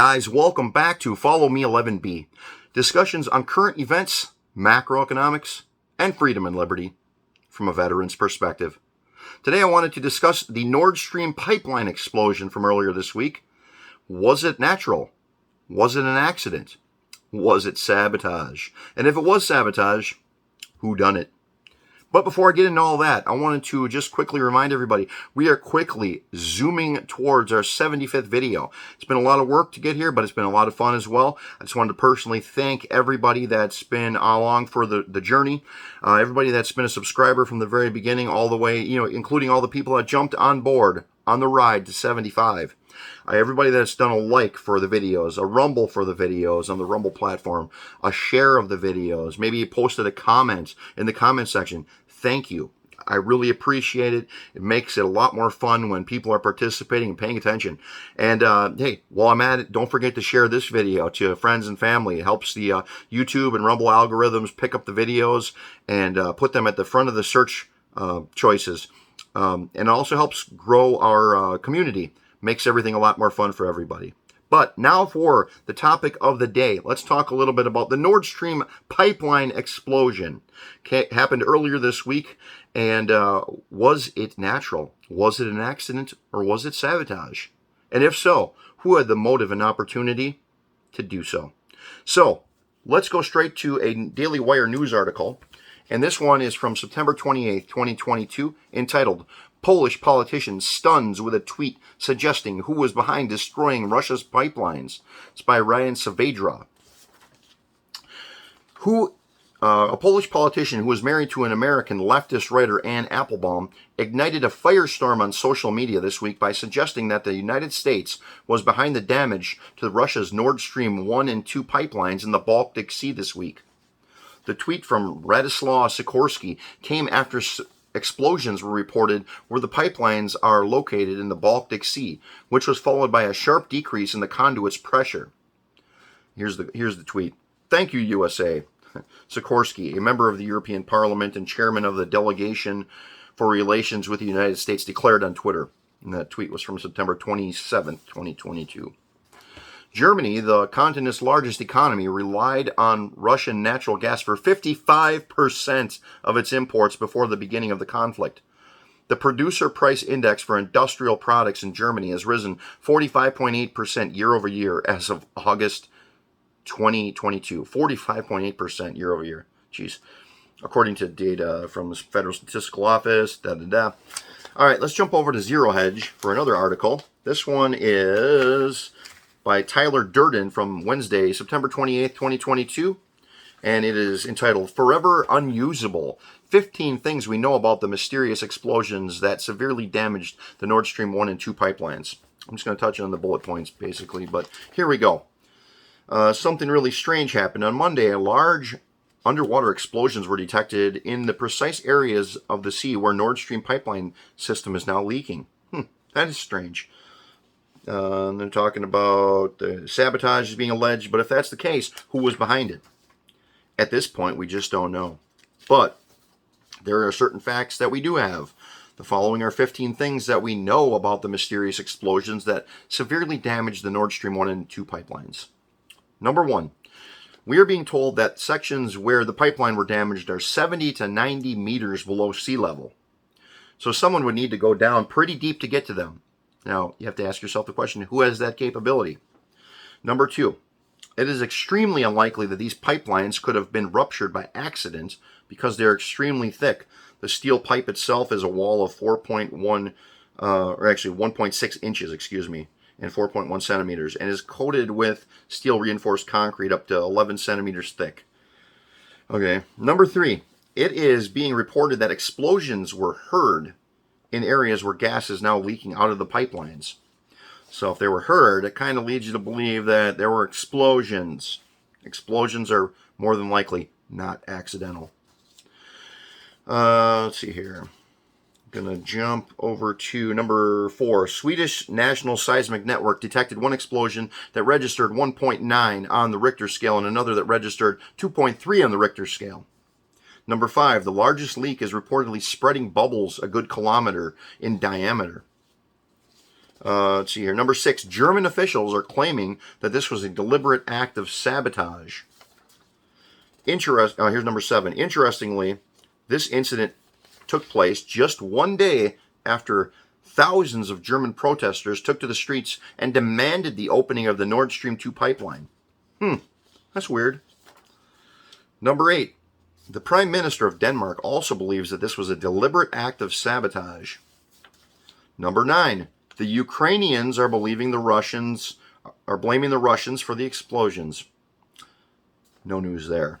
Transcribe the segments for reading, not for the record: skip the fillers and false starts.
Guys, welcome back to Follow Me 11B. Discussions on current events, macroeconomics, and freedom and liberty from a veteran's perspective. Today I wanted to discuss the Nordstream pipeline explosion from earlier this week. Was it natural? Was it an accident? Was it sabotage? And if it was sabotage, who done it? But before I get into all that, I wanted to just quickly remind everybody, we are quickly zooming towards our 75th video. It's been a lot of work to get here, but it's been a lot of fun as well. I just wanted to personally thank everybody that's been along for the journey. Everybody that's been a subscriber from the very beginning all the way, including all the people that jumped on board on the ride to 75. Everybody that's done a like for the videos, a rumble for the videos on the Rumble platform, a share of the videos, maybe you posted a comment in the comment section. Thank you. I really appreciate it. It makes it a lot more fun when people are participating and paying attention. And hey, while I'm at it, don't forget to share this video to friends and family. It helps the YouTube and Rumble algorithms pick up the videos and put them at the front of the search choices. And it also helps grow our community. Makes everything a lot more fun for everybody. But now for the topic of the day. Let's talk a little bit about the Nord Stream pipeline explosion. Happened earlier this week, and was it natural? Was it an accident, or was it sabotage? And if so, who had the motive and opportunity to do so? So let's go straight to a Daily Wire news article. And this one is from September 28th, 2022, entitled, Polish politician stuns with a tweet suggesting who was behind destroying Russia's pipelines. It's by Ryan Saavedra. A Polish politician who was married to an American leftist writer, Anne Applebaum, ignited a firestorm on social media this week by suggesting that the United States was behind the damage to Russia's Nord Stream 1 and 2 pipelines in the Baltic Sea this week. The tweet from Radoslaw Sikorsky came after explosions were reported where the pipelines are located in the Baltic Sea, which was followed by a sharp decrease in the conduit's pressure. Here's the tweet. Thank you, USA. Sikorsky, a member of the European Parliament and chairman of the Delegation for Relations with the United States, declared on Twitter. And that tweet was from September 27th, 2022. Germany, the continent's largest economy, relied on Russian natural gas for 55% of its imports before the beginning of the conflict. The producer price index for industrial products in Germany has risen 45.8% year over year as of August 2022. 45.8% year over year. Jeez. According to data from the Federal Statistical Office. All right, let's jump over to Zero Hedge for another article. This one is by Tyler Durden from Wednesday, September 28th, 2022. And it is entitled, Forever Unusable, 15 Things We Know About the Mysterious Explosions That Severely Damaged the Nord Stream 1 and 2 Pipelines. I'm just going to touch on the bullet points, basically, but here we go. Something really strange happened. On Monday, large underwater explosions were detected in the precise areas of the sea where Nord Stream pipeline system is now leaking. That is strange. They're talking about sabotage is being alleged, but if that's the case, who was behind it? At this point, we just don't know. But there are certain facts that we do have. The following are 15 things that we know about the mysterious explosions that severely damaged the Nord Stream 1 and 2 pipelines. Number 1, we are being told that sections where the pipeline were damaged are 70 to 90 meters below sea level. So someone would need to go down pretty deep to get to them. Now, you have to ask yourself the question, who has that capability? Number 2, it is extremely unlikely that these pipelines could have been ruptured by accident because they're extremely thick. The steel pipe itself is a wall of 1.6 inches, and 4.1 centimeters, and is coated with steel reinforced concrete up to 11 centimeters thick. Okay, number 3, it is being reported that explosions were heard in areas where gas is now leaking out of the pipelines. So if they were heard, it kind of leads you to believe that there were explosions. Explosions are more than likely not accidental. Let's see here. I'm going to jump over to number 4. Swedish National Seismic Network detected one explosion that registered 1.9 on the Richter scale and another that registered 2.3 on the Richter scale. Number 5, the largest leak is reportedly spreading bubbles a good kilometer in diameter. Let's see here. Number 6, German officials are claiming that this was a deliberate act of sabotage. Here's number 7. Interestingly, this incident took place just one day after thousands of German protesters took to the streets and demanded the opening of the Nord Stream 2 pipeline. That's weird. Number 8. The Prime Minister of Denmark also believes that this was a deliberate act of sabotage. Number 9. The Ukrainians are blaming the Russians for the explosions. No news there.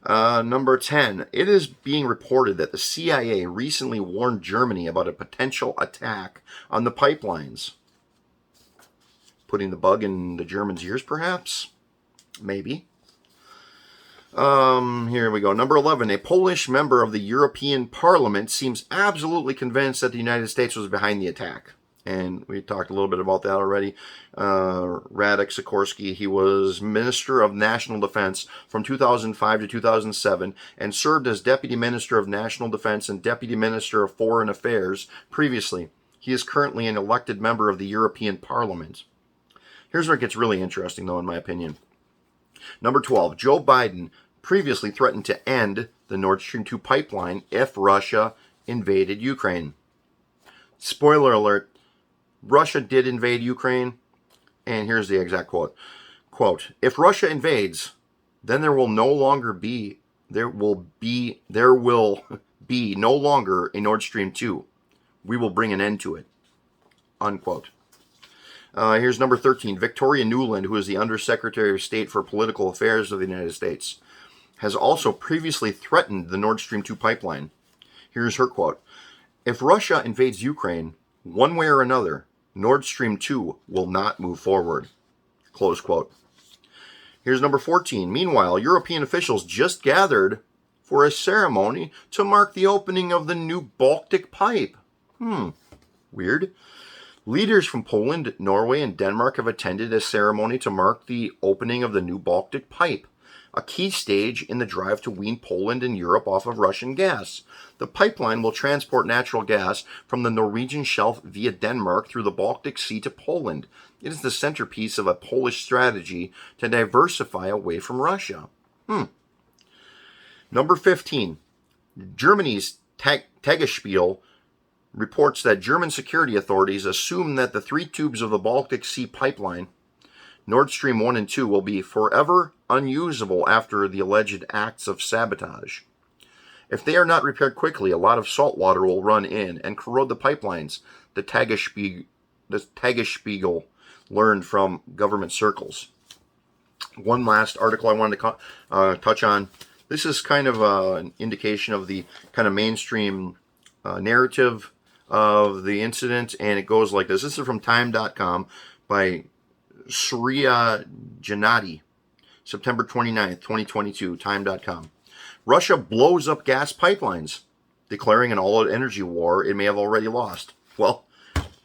Number 10. It is being reported that the CIA recently warned Germany about a potential attack on the pipelines. Putting the bug in the Germans' ears, perhaps? Maybe. Here we go. Number 11. A Polish member of the European Parliament seems absolutely convinced that the United States was behind the attack. And we talked a little bit about that already. Radek Sikorski, he was Minister of National Defense from 2005 to 2007 and served as Deputy Minister of National Defense and Deputy Minister of Foreign Affairs previously. He is currently an elected member of the European Parliament. Here's where it gets really interesting, though, in my opinion. Number 12, Joe Biden previously threatened to end the Nord Stream 2 pipeline if Russia invaded Ukraine. Spoiler alert, Russia did invade Ukraine, and here's the exact quote. Quote, if Russia invades, then there will be no longer a Nord Stream 2. We will bring an end to it. Unquote. Here's number 13. Victoria Nuland, who is the Undersecretary of State for Political Affairs of the United States, has also previously threatened the Nord Stream 2 pipeline. Here's her quote. If Russia invades Ukraine, one way or another, Nord Stream 2 will not move forward. Close quote. Here's number 14. Meanwhile, European officials just gathered for a ceremony to mark the opening of the new Baltic pipe. Weird. Leaders from Poland, Norway, and Denmark have attended a ceremony to mark the opening of the new Baltic pipe, a key stage in the drive to wean Poland and Europe off of Russian gas. The pipeline will transport natural gas from the Norwegian shelf via Denmark through the Baltic Sea to Poland. It is the centerpiece of a Polish strategy to diversify away from Russia. Number 15. Germany's Tagesspiegel reports that German security authorities assume that the 3 tubes of the Baltic Sea pipeline, Nord Stream 1 and 2, will be forever unusable after the alleged acts of sabotage. If they are not repaired quickly, a lot of salt water will run in and corrode the pipelines, the Tagesspiegel learned from government circles. One last article I wanted to touch on. This is kind of an indication of the kind of mainstream narrative of the incident, and it goes like this. This is from Time.com by Surya Janati, September 29th, 2022, Time.com. Russia blows up gas pipelines, declaring an all-out energy war it may have already lost. Well,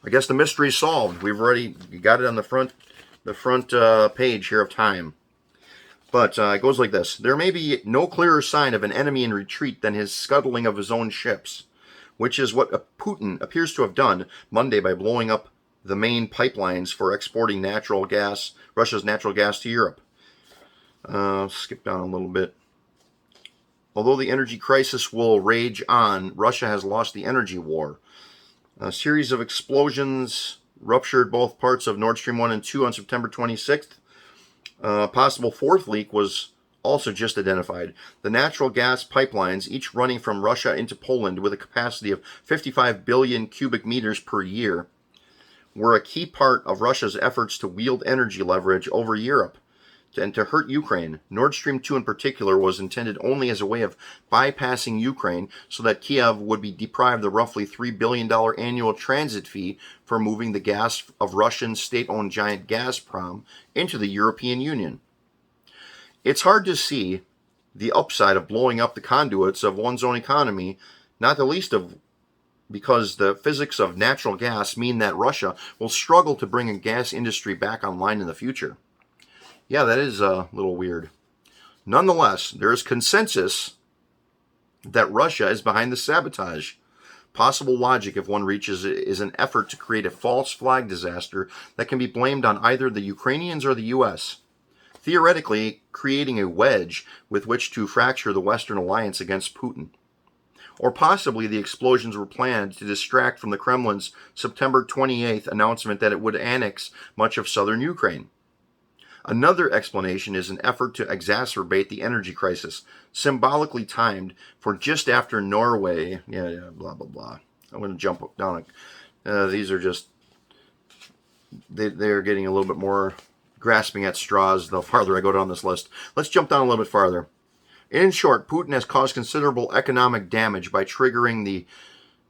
I guess the mystery is solved. We've already got it on the front page here of Time. But it goes like this. There may be no clearer sign of an enemy in retreat than his scuttling of his own ships, which is what Putin appears to have done Monday by blowing up the main pipelines for exporting Russia's natural gas to Europe. Skip down a little bit. Although the energy crisis will rage on, Russia has lost the energy war. A series of explosions ruptured both parts of Nord Stream 1 and 2 on September 26th. A possible fourth leak was also just identified. The natural gas pipelines, each running from Russia into Poland with a capacity of 55 billion cubic meters per year, were a key part of Russia's efforts to wield energy leverage over Europe and to hurt Ukraine. Nord Stream 2 in particular was intended only as a way of bypassing Ukraine so that Kiev would be deprived the roughly $3 billion annual transit fee for moving the gas of Russian state-owned giant Gazprom into the European Union. It's hard to see the upside of blowing up the conduits of one's own economy, not the least of because the physics of natural gas mean that Russia will struggle to bring a gas industry back online in the future. Yeah, that is a little weird. Nonetheless, there is consensus that Russia is behind the sabotage. Possible logic, if one reaches it, is an effort to create a false flag disaster that can be blamed on either the Ukrainians or the U.S., theoretically creating a wedge with which to fracture the Western alliance against Putin. Or possibly the explosions were planned to distract from the Kremlin's September 28th announcement that it would annex much of southern Ukraine. Another explanation is an effort to exacerbate the energy crisis, symbolically timed for just after Norway. Blah, blah, blah. I'm going to jump down. These are just, they're getting a little bit more grasping at straws the farther I go down this list. Let's jump down a little bit farther. In short, Putin has caused considerable economic damage by triggering the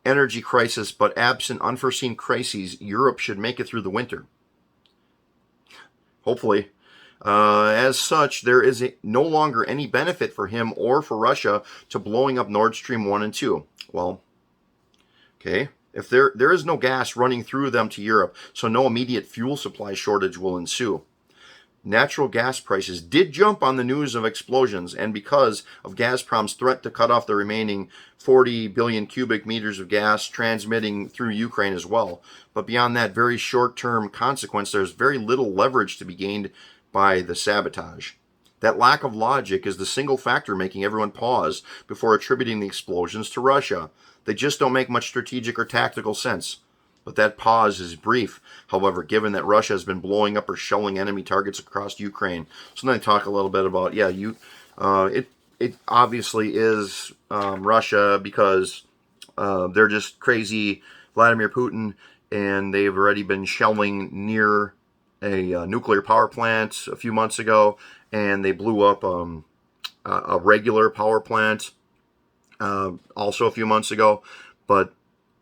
energy crisis, but absent unforeseen crises, Europe should make it through the winter. Hopefully. As such, there is no longer any benefit for him or for Russia to blowing up Nordstream 1 and 2. Well, okay. If there is no gas running through them to Europe, so no immediate fuel supply shortage will ensue. Natural gas prices did jump on the news of explosions, and because of Gazprom's threat to cut off the remaining 40 billion cubic meters of gas transmitting through Ukraine as well. But beyond that very short-term consequence, there's very little leverage to be gained by the sabotage. That lack of logic is the single factor making everyone pause before attributing the explosions to Russia. They just don't make much strategic or tactical sense. But that pause is brief, however, given that Russia has been blowing up or shelling enemy targets across Ukraine. So then I talk a little bit about, it obviously is Russia because they're just crazy Vladimir Putin, and they've already been shelling near a nuclear power plant a few months ago, and they blew up a regular power plant also a few months ago. But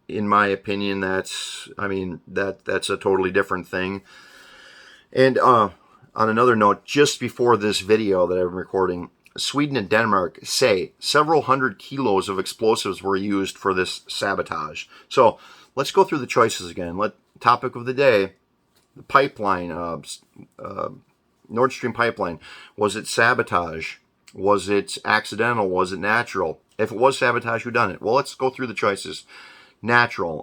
in my opinion, that's a totally different thing. And on another note, just before this video that I'm recording, Sweden and Denmark say several hundred kilos of explosives were used for this sabotage. So let's go through the choices again. Topic of the day, the pipeline, Nord Stream pipeline. Was it sabotage? Was it accidental? Was it natural? If it was sabotage, who done it? Well, let's go through the choices. Natural.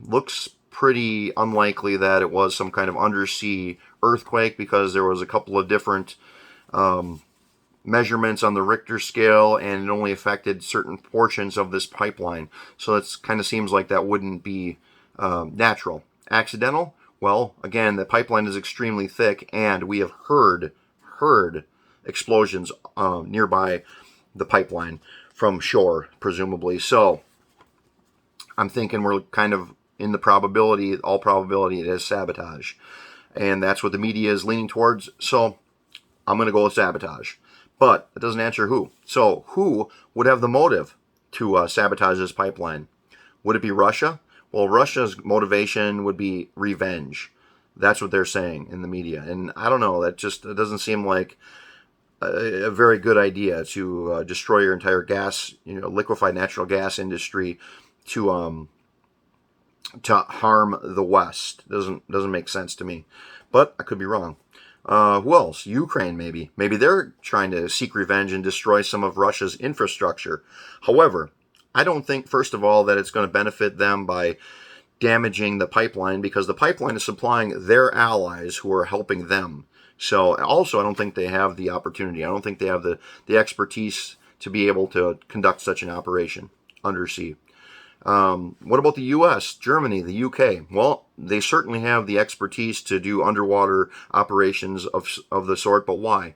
Looks pretty unlikely that it was some kind of undersea earthquake, because there was a couple of different measurements on the Richter scale, and it only affected certain portions of this pipeline. So it kind of seems like that wouldn't be natural. Accidental? Well, again, the pipeline is extremely thick, and we have heard explosions nearby the pipeline from shore, presumably. So I'm thinking we're kind of in the all probability it is sabotage. And that's what the media is leaning towards. So I'm going to go with sabotage. But it doesn't answer who. So who would have the motive to sabotage this pipeline? Would it be Russia? Well, Russia's motivation would be revenge. That's what they're saying in the media. And I don't know, it doesn't seem like a very good idea to destroy your entire gas, liquefied natural gas industry to harm the West. Doesn't make sense to me. But I could be wrong. Who else? Ukraine, maybe. Maybe they're trying to seek revenge and destroy some of Russia's infrastructure. However, I don't think, first of all, that it's going to benefit them by damaging the pipeline, because the pipeline is supplying their allies who are helping them. So also, I don't think they have the opportunity. I don't think they have the expertise to be able to conduct such an operation undersea. What about the U.S., Germany, the U.K.? Well, they certainly have the expertise to do underwater operations of the sort, but why?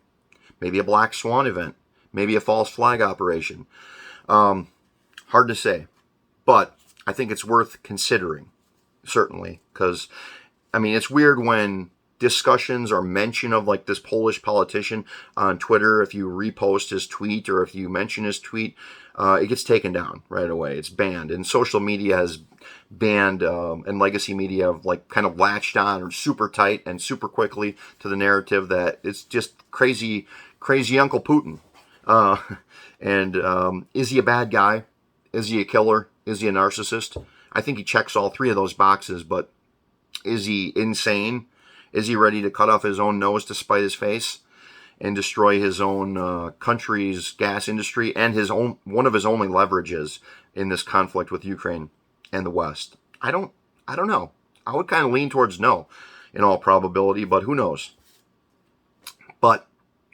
Maybe a black swan event. Maybe a false flag operation. Hard to say. But I think it's worth considering, certainly. Because, it's weird when discussions or mention of like this Polish politician on Twitter, if you repost his tweet or if you mention his tweet, it gets taken down right away. It's banned. And social media has banned, and legacy media have like kind of latched on super tight and super quickly to the narrative that it's just crazy Uncle Putin. Is he a bad guy? Is he a killer? Is he a narcissist? I think he checks all three of those boxes, but is he insane? Is he ready to cut off his own nose to spite his face and destroy his own country's gas industry and one of his only leverages in this conflict with Ukraine? and the West? I don't know. I would kind of lean towards no in all probability, but who knows? But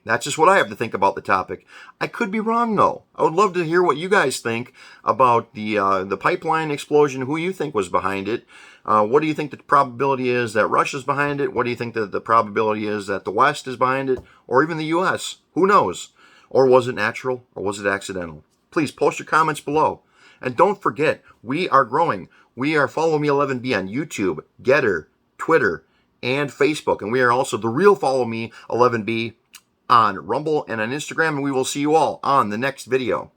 that's just what I have to think about the topic. I could be wrong, though. I would love to hear what you guys think about the pipeline explosion, who you think was behind it. What do you think the probability is that Russia's behind it? What do you think that the probability is that the West is behind it? Or even the U.S.? Who knows? Or was it natural? Or was it accidental? Please post your comments below. And don't forget, we are growing. We are Follow Me 11B on YouTube, Gettr, Twitter, and Facebook. And we are also the real Follow Me 11B on Rumble and on Instagram. And we will see you all on the next video.